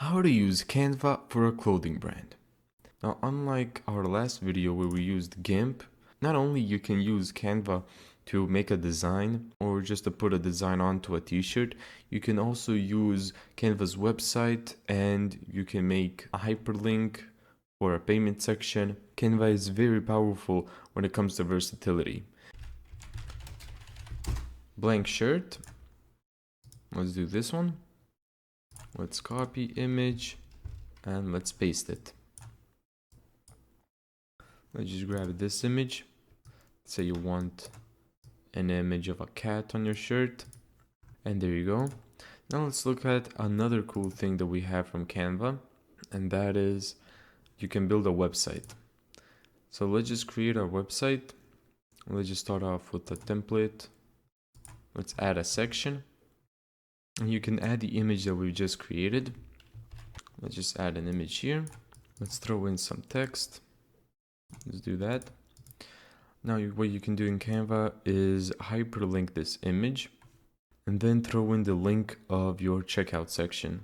How to use Canva for a clothing brand. Now, unlike our last video where we used GIMP, not only you can use Canva to make a design or just to put a design onto a t-shirt, you can also use Canva's website and you can make a hyperlink for a payment section. Canva is very powerful when it comes to versatility. Blank shirt. Let's do this one. Let's copy image and let's paste it. Let's just grab this image. Say you want an image of a cat on your shirt, and there you go. Now let's look at another cool thing that we have from Canva, and that is you can build a website. So let's just create our website. Let's just start off with a template. Let's add a section. And you can add the image that we just created. Let's just add an image here. Let's throw in some text. Let's do that. Now what you can do in Canva is hyperlink this image and then throw in the link of your checkout section.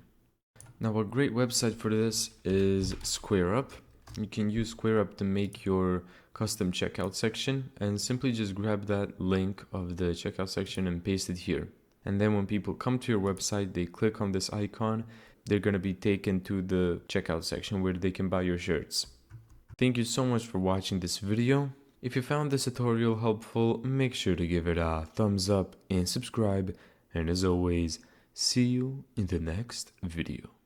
Now a great website for this is SquareUp. You can use SquareUp to make your custom checkout section and simply just grab that link of the checkout section and paste it here. And then when people come to your website, they click on this icon, they're going to be taken to the checkout section where they can buy your shirts. Thank you so much for watching this video. If you found this tutorial helpful, make sure to give it a thumbs up and subscribe. And as always, see you in the next video.